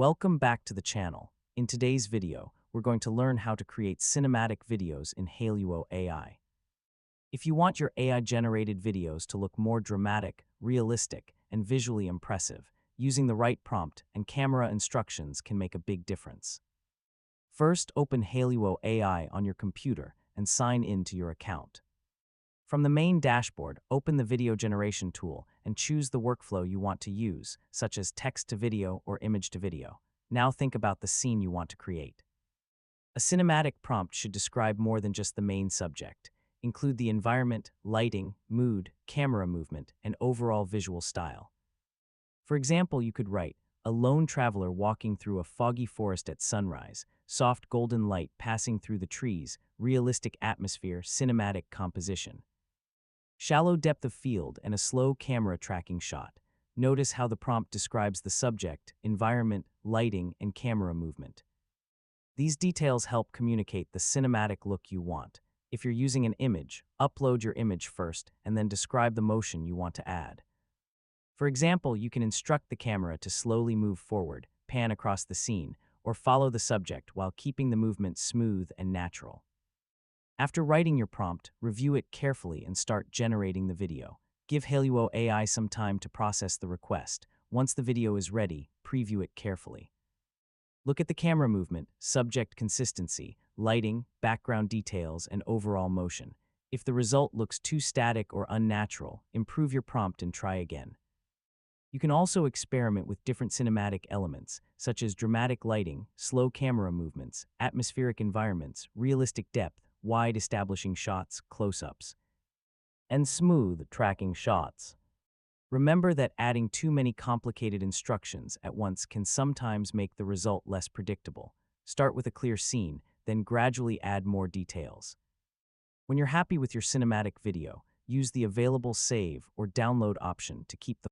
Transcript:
Welcome back to the channel. In today's video, we're going to learn how to create cinematic videos in Hailuo AI. If you want your AI-generated videos to look more dramatic, realistic, and visually impressive, using the right prompt and camera instructions can make a big difference. First, open Hailuo AI on your computer and sign in to your account. From the main dashboard, open the video generation tool and choose the workflow you want to use, such as text to video or image to video. Now think about the scene you want to create. A cinematic prompt should describe more than just the main subject. Include the environment, lighting, mood, camera movement, and overall visual style. For example, you could write, a lone traveler walking through a foggy forest at sunrise, soft golden light passing through the trees, realistic atmosphere, cinematic composition. Shallow depth of field and a slow camera tracking shot. Notice how the prompt describes the subject, environment, lighting, and camera movement. These details help communicate the cinematic look you want. If you're using an image, upload your image first and then describe the motion you want to add. For example, you can instruct the camera to slowly move forward, pan across the scene, or follow the subject while keeping the movement smooth and natural. After writing your prompt, review it carefully and start generating the video. Give Hailuo AI some time to process the request. Once the video is ready, preview it carefully. Look at the camera movement, subject consistency, lighting, background details, and overall motion. If the result looks too static or unnatural, improve your prompt and try again. You can also experiment with different cinematic elements, such as dramatic lighting, slow camera movements, atmospheric environments, realistic depth, wide establishing shots, close-ups, and smooth tracking shots. Remember that adding too many complicated instructions at once can sometimes make the result less predictable. Start with a clear scene, then gradually add more details. When you're happy with your cinematic video, use the available save or download option to keep the